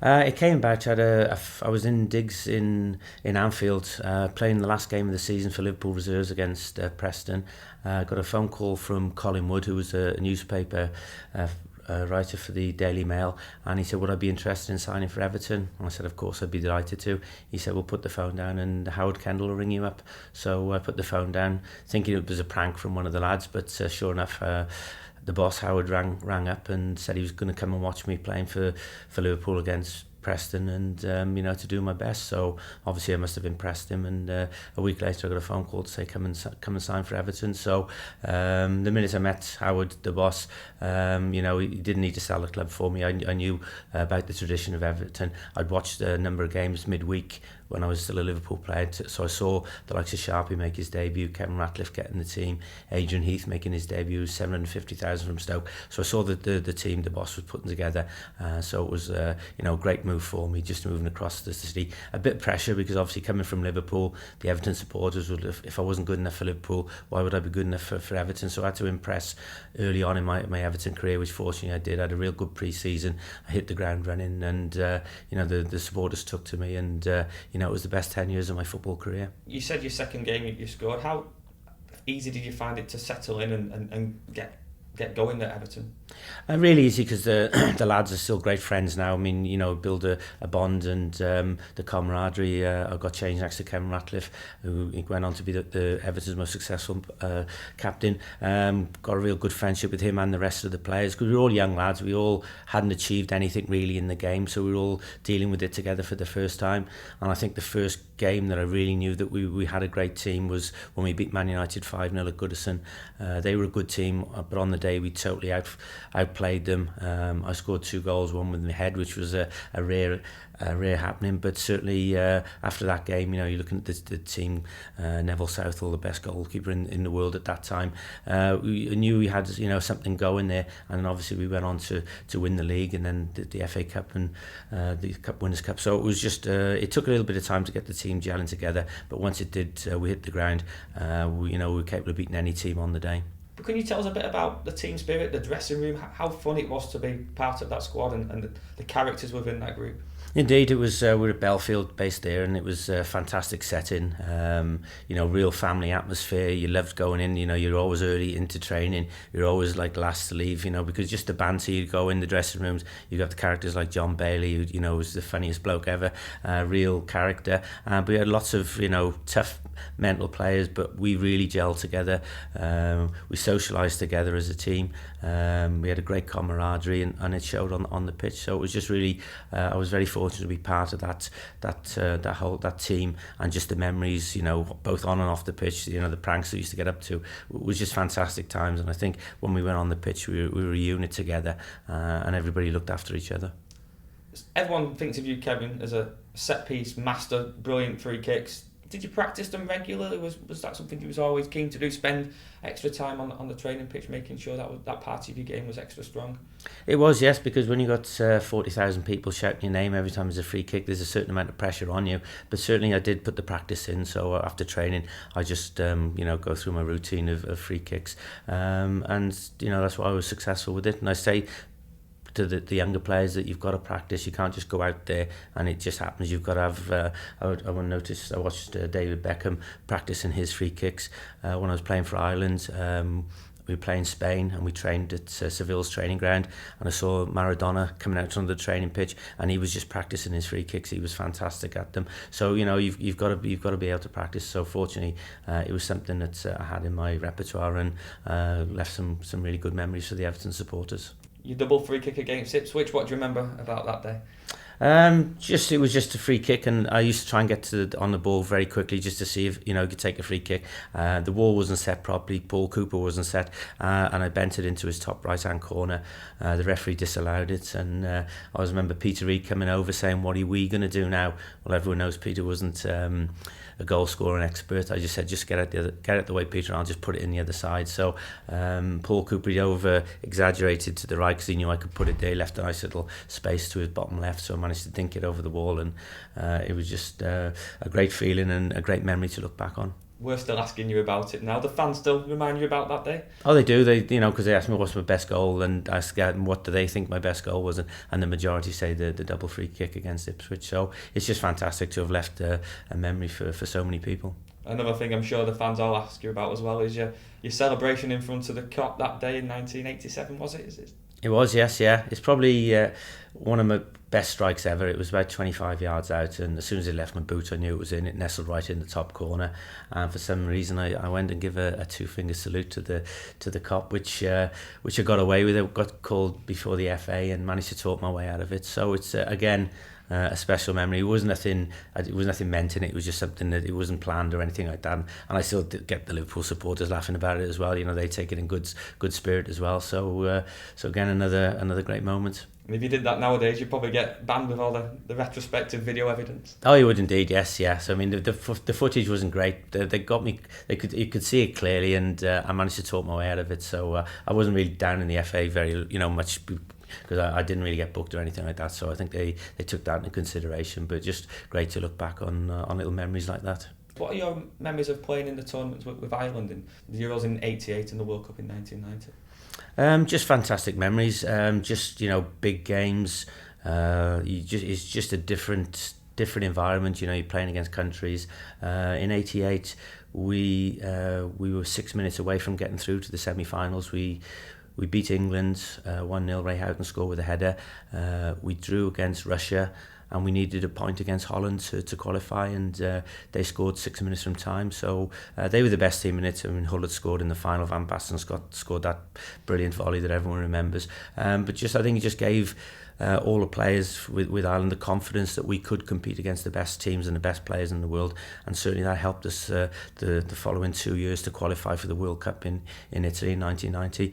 It came about. I was in digs in Anfield, playing the last game of the season for Liverpool reserves against Preston. Got a phone call from Colin Wood, who was a newspaper writer for the Daily Mail, and he said, would I be interested in signing for Everton? And I said, of course, I'd be delighted to. He said, well, put the phone down and Howard Kendall will ring you up. So I put the phone down, thinking it was a prank from one of the lads, but sure enough, the boss, Howard, rang up and said he was going to come and watch me playing for Liverpool against Preston, and to do my best. So obviously I must have impressed him, and a week later I got a phone call to say come and sign for Everton. So the minute I met Howard, the boss, he didn't need to sell the club for me. I knew about the tradition of Everton. I'd watched a number of games midweek when I was still a Liverpool player, so I saw the likes of Sharpie make his debut, Kevin Ratcliffe getting the team, Adrian Heath making his debut, 750,000 from Stoke. So I saw the team the boss was putting together. So it was a great move for me, just moving across the city. A bit of pressure because obviously coming from Liverpool, the Everton supporters would, if I wasn't good enough for Liverpool, why would I be good enough for Everton? So I had to impress early on in my Everton career, which fortunately I did. I had a real good pre-season. I hit the ground running, and the supporters took to me, and it was the best 10 years of my football career. You said your second game you scored. How easy did you find it to settle in and get going at Everton? Really easy, because the lads are still great friends now. I mean, build a bond, and the camaraderie. I got changed next to Kevin Ratcliffe, who went on to be the Everton's most successful captain. Got a real good friendship with him and the rest of the players, because we were all young lads. We all hadn't achieved anything really in the game, so we were all dealing with it together for the first time. And I think the first game that I really knew that we had a great team was when we beat Man United 5-0 at Goodison. They were a good team, but on the day we totally outplayed them. I scored 2 goals, one with my head, which was a rare happening, but certainly after that game, you're looking at the team, Neville Southall, the best goalkeeper in the world at that time. We knew we had something going there, and obviously we went on to win the league, and then the FA Cup and the Cup Winners' Cup. So it was just it took a little bit of time to get the team gelling together, but once it did, we hit the ground. We were capable of beating any team on the day. But can you tell us a bit about the team spirit, the dressing room, how fun it was to be part of that squad, and the characters within that group? Indeed, it was. We're at Belfield, based there, and it was a fantastic setting. Real family atmosphere. You loved going in. You're always early into training. You're always like last to leave. Because just the banter. You go in the dressing rooms. You got the characters like John Bailey, who was the funniest bloke ever. Real character. But we had lots of tough mental players, but we really gelled together. We socialised together as a team. We had a great camaraderie, and it showed on the pitch. So it was just really. I was very fortunate to be part of that team, and just the memories, both on and off the pitch. The pranks that we used to get up to was just fantastic times. And I think when we went on the pitch, we were a unit together, and everybody looked after each other. Everyone thinks of you, Kevin, as a set piece master, brilliant free kicks. Did you practice them regularly? Was that something you was always keen to do? Spend extra time on the training pitch, making sure that part of your game was extra strong? It was, yes, because when you got 40,000 people shouting your name every time there's a free kick, there's a certain amount of pressure on you. But certainly I did put the practice in. So after training, I just go through my routine of free kicks, and that's why I was successful with it. And I say to the younger players that you've got to practice. You can't just go out there and it just happens. You've got to have I watched David Beckham practicing his free kicks when I was playing for Ireland. We were playing Spain, and we trained at Seville's training ground, and I saw Maradona coming out onto the training pitch, and he was just practicing his free kicks. He was fantastic at them. So you've got to be able to practice. So fortunately, it was something that I had in my repertoire, and left some really good memories for the Everton supporters. Your double free kick against Ipswich, what do you remember about that day? It was just a free kick, and I used to try and get on the ball very quickly just to see if you could take a free kick. The wall wasn't set properly. Paul Cooper wasn't set, and I bent it into his top right hand corner. The referee disallowed it, and I always remember Peter Reid coming over saying, "What are we going to do now?" Well, everyone knows Peter wasn't a goal scoring expert. I just said, "Just get it the way, Peter, and I'll just put it in the other side." So Paul Cooper, he over exaggerated to the right because he knew I could put it there. He left a nice little space to his bottom left, so I managed to dink it over the wall, and it was just a great feeling and a great memory to look back on. we're still asking you about it now. The fans still remind you about that day? Oh, they do. They, because they ask me what's my best goal, and I ask them what do they think my best goal was, and the majority say the double free kick against Ipswich. So it's just fantastic to have left a memory for so many people. Another thing I'm sure the fans all ask you about as well is your celebration in front of the Kop that day in 1987, was it? Is it? It was, yes, yeah. It's probably one of my best strikes ever. It was about 25 yards out, and as soon as it left my boot, I knew it was in. It nestled right in the top corner, and for some reason, I went and give a two-finger salute to the Kop, which I got away with. It got called before the FA and managed to talk my way out of it. So it's again. A special memory. It was nothing meant in it. It was just something that it wasn't planned or anything like that. And I still get the Liverpool supporters laughing about it as well. They take it in good spirit as well. So again, another great moment. And if you did that nowadays, you'd probably get banned with all the retrospective video evidence. Oh, you would indeed, yes. I mean, the footage wasn't great. They got me. You could see it clearly, and I managed to talk my way out of it. So I wasn't really down in the FA very much, because I didn't really get booked or anything like that. So I think they took that into consideration. But just great to look back on little memories like that. What are your memories of playing in the tournaments with Ireland in the Euros in '88 and the World Cup in 1990? Just fantastic memories. Just big games. It's just a different environment. You're playing against countries. In '88, we were 6 minutes away from getting through to the semi-finals. We beat England 1-0. Ray Houghton scored with a header. We drew against Russia, and we needed a point against Holland to qualify, and they scored 6 minutes from time. So they were the best team in it. I mean, Hull had scored in the final. Van Basten scored that brilliant volley that everyone remembers. But I think it just gave all the players with Ireland the confidence that we could compete against the best teams and the best players in the world, and certainly that helped us the following 2 years to qualify for the World Cup in Italy in 1990.